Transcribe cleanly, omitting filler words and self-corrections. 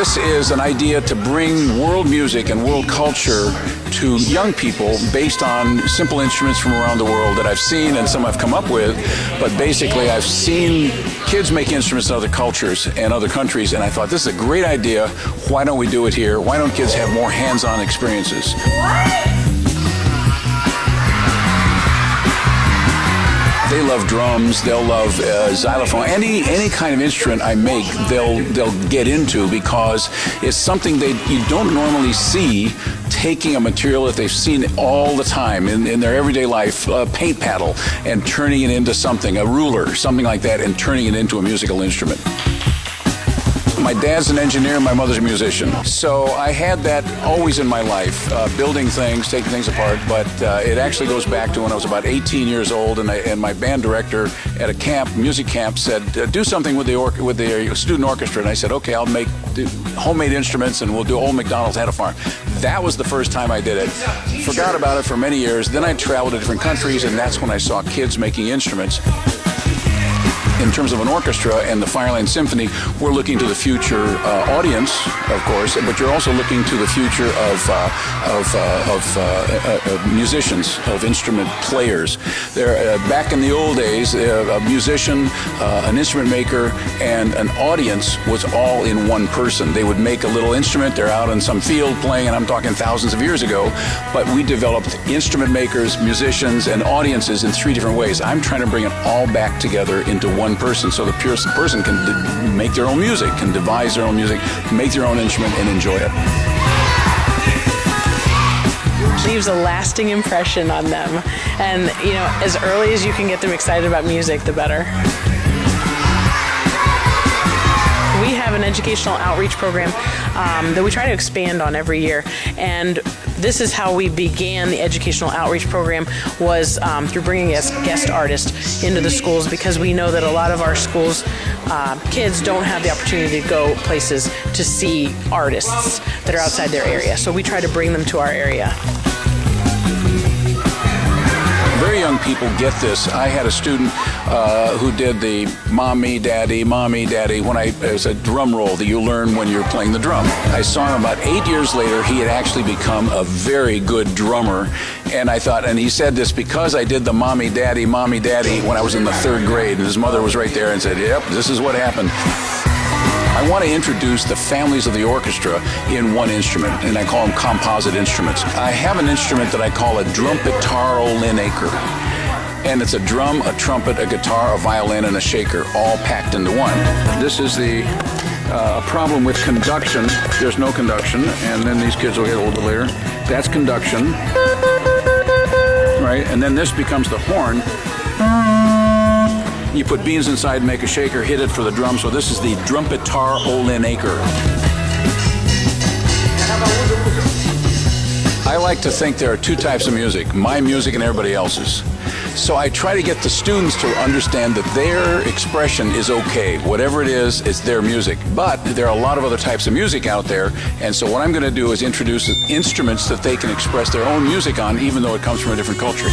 This is an idea to bring world music and world culture to young people based on simple instruments from around the world that I've seen and some I've come up with. But basically, I've seen kids make instruments in other cultures and other countries, and I thought, this is a great idea. Why don't we do it here? Why don't kids have more hands-on experiences? They love drums, they'll love xylophone, any kind of instrument I make, they'll get into, because it's something you don't normally see, taking a material that they've seen all the time in their everyday life, a paint paddle, and turning it into something, a ruler, something like that, and turning it into a musical instrument. My dad's an engineer, my mother's a musician. So I had that always in my life, building things, taking things apart, but it actually goes back to when I was about 18 years old, and my band director at a camp, music camp, said, do something with the student orchestra, and I said, okay, I'll make homemade instruments, and we'll do Old MacDonald's Had a Farm. That was the first time I did it. Forgot about it for many years. Then I traveled to different countries, and that's when I saw kids making instruments. In terms of an orchestra and the Fireland Symphony, we're looking to the future audience, of course, but you're also looking to the future of musicians, of instrument players. Back in the old days, a musician, an instrument maker, and an audience was all in one person. They would make a little instrument, they're out in some field playing, and I'm talking thousands of years ago, but we developed instrument makers, musicians, and audiences in 3 different ways. I'm trying to bring it all back together into one person, so the person can make their own music, can devise their own music, make their own instrument, and enjoy it. Leaves a lasting impression on them, and as early as you can get them excited about music, the better. We have an educational outreach program that we try to expand on every year, and this is how we began the educational outreach program, was through bringing guest artists into the schools, because we know that a lot of our schools, kids don't have the opportunity to go places to see artists that are outside their area. So we try to bring them to our area. Very young people get this. I had a student who did the mommy, daddy, as a drum roll that you learn when you're playing the drum. I saw him about 8 years later. He had actually become a very good drummer. And I thought, and he said this because I did the mommy, daddy, when I was in the 3rd grade. And his mother was right there and said, yep, this is what happened. I want to introduce the families of the orchestra in one instrument, and I call them composite instruments. I have an instrument that I call a drumpetarolinaker, and it's a drum, a trumpet, a guitar, a violin, and a shaker, all packed into one. This is the problem with conduction. There's no conduction, and then these kids will get a little bit later. That's conduction, right? And then this becomes the horn. You put beans inside, make a shaker, hit it for the drum. So this is the drumpetarolinaker. I like to think there are 2 types of music, my music and everybody else's. So I try to get the students to understand that their expression is okay. Whatever it is, it's their music. But there are a lot of other types of music out there. And so what I'm going to do is introduce instruments that they can express their own music on, even though it comes from a different culture.